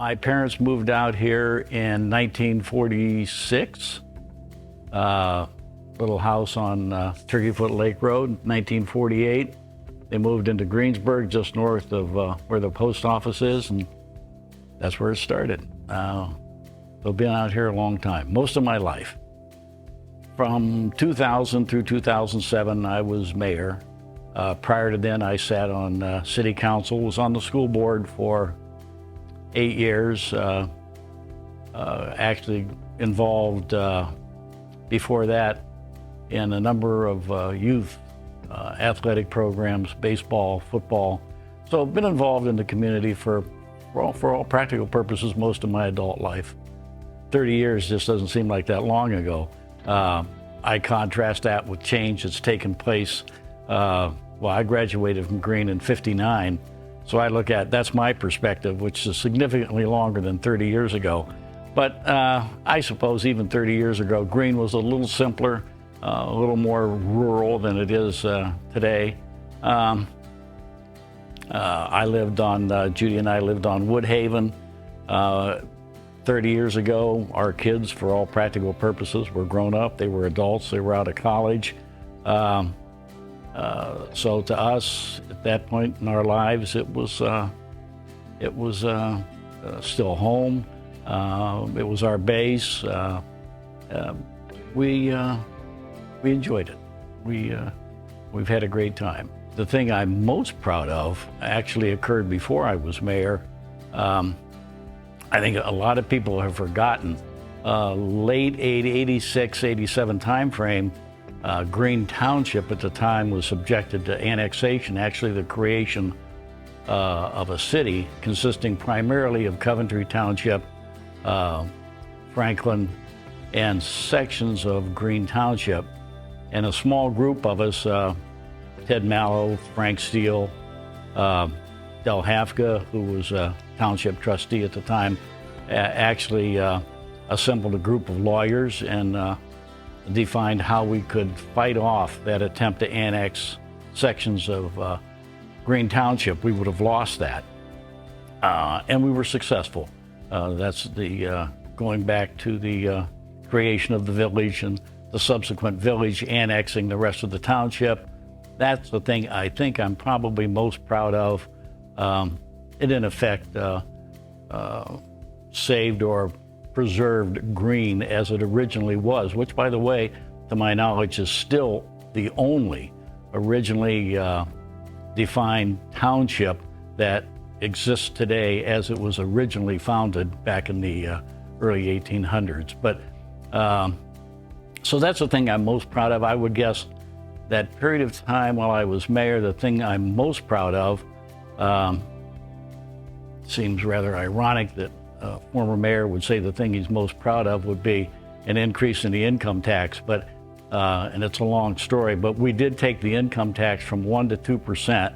My parents moved out here in 1946. Little house on Turkeyfoot Lake Road, 1948. They moved into Greensburg, just north of where the post office is, and that's where it started. I've been out here a long time, most of my life. From 2000 through 2007, I was mayor. Prior to then, I sat on city council, was on the school board for 8 years, actually involved before that in a number of youth athletic programs, baseball, football. So I've been involved in the community for all practical purposes most of my adult life. 30 years just doesn't seem like that long ago. I contrast that with change that's taken place. Well, I graduated from Greene in '59, so I look at, that's my perspective, which is significantly longer than 30 years ago. But I suppose even 30 years ago, Greene was a little simpler, a little more rural than it is today. I lived on, Judy and I lived on Woodhaven. 30 years ago, our kids, for all practical purposes, were grown up. They were adults. They were out of college. So to us, at that point in our lives, it was still home. It was our base. We enjoyed it. We've had a great time. The thing I'm most proud of actually occurred before I was mayor. I think a lot of people have forgotten. Late 86, 87 timeframe, Greene Township at the time was subjected to annexation, actually the creation of a city consisting primarily of Coventry Township, Franklin, and sections of Greene Township. And a small group of us, Ted Mallow, Frank Steele, Del Hafka, who was a township trustee at the time, actually assembled a group of lawyers and defined how we could fight off that attempt to annex sections of Greene Township. We would have lost that. And we were successful. That's the going back to the creation of the village and the subsequent village annexing the rest of the township. That's the thing I think I'm probably most proud of. It in effect saved or preserved Greene as it originally was, which, by the way, to my knowledge, is still the only originally defined township that exists today as it was originally founded back in the early 1800s. But so that's the thing I'm most proud of. I would guess that period of time while I was mayor, the thing I'm most proud of, seems rather ironic that a former mayor would say the thing he's most proud of would be an increase in the income tax, but and it's a long story, but we did take the income tax from 1% to 2%.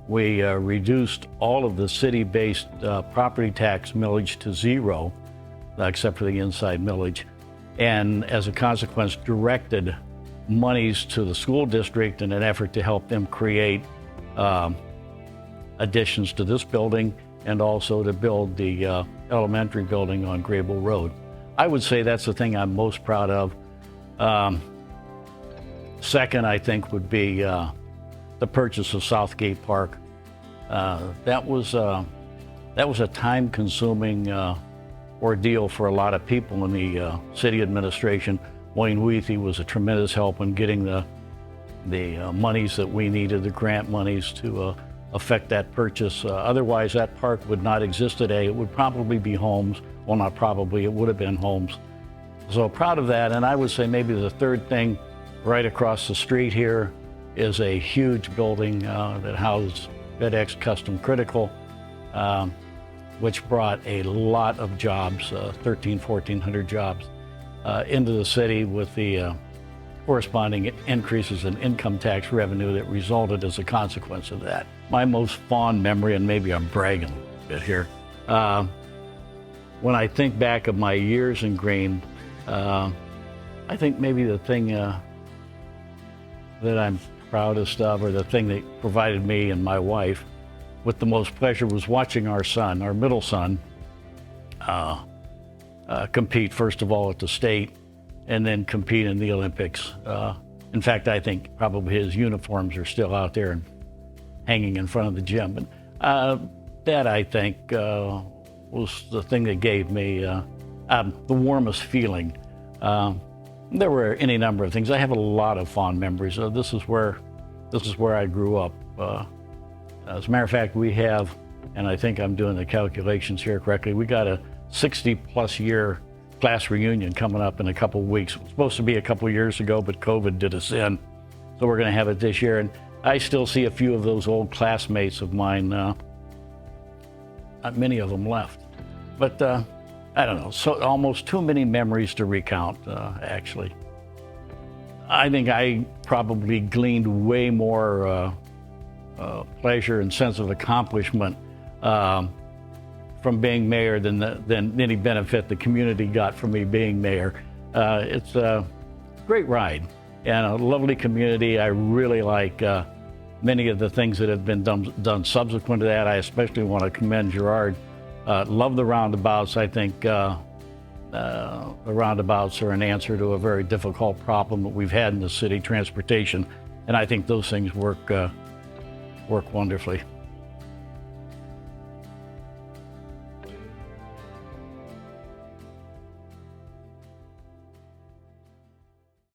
We reduced all of the city-based property tax millage to zero, except for the inside millage, and as a consequence directed monies to the school district in an effort to help them create additions to this building and also to build the elementary building on Grable Road. I would say that's the thing I'm most proud of. Second, I think, would be the purchase of Southgate Park. That was a time-consuming ordeal for a lot of people in the city administration. Wayne Wheatley was a tremendous help in getting the monies that we needed, the grant monies, to affect that purchase. Otherwise, that park would not exist today. It would probably be homes. Well, not probably, it would have been homes. So proud of that. And I would say maybe the third thing, right across the street here, is a huge building that housed FedEx Custom Critical, which brought a lot of jobs, 1,400 jobs, into the city with the corresponding increases in income tax revenue that resulted as a consequence of that. My most fond memory, and maybe I'm bragging a bit here, when I think back of my years in Greene, I think maybe the thing that I'm proudest of, or the thing that provided me and my wife with the most pleasure, was watching our son, our middle son, compete, first of all, at the state and then compete in the Olympics. In fact, I think probably his uniforms are still out there and hanging in front of the gym. But that, I think, was the thing that gave me the warmest feeling. There were any number of things. I have a lot of fond memories. This is where I grew up. As a matter of fact, we have, and I think I'm doing the calculations here correctly, we got a 60-plus year class reunion coming up in a couple of weeks. It was supposed to be a couple of years ago, but COVID did us in. So we're going to have it this year. And I still see a few of those old classmates of mine, not many of them left. But I don't know, so almost too many memories to recount, actually. I think I probably gleaned way more pleasure and sense of accomplishment from being mayor than any benefit the community got from me being mayor. It's a great ride and a lovely community. I really like many of the things that have been done subsequent to that. I especially want to commend Gerard. Love the roundabouts. I think the roundabouts are an answer to a very difficult problem that we've had in the city, transportation, and I think those things work wonderfully.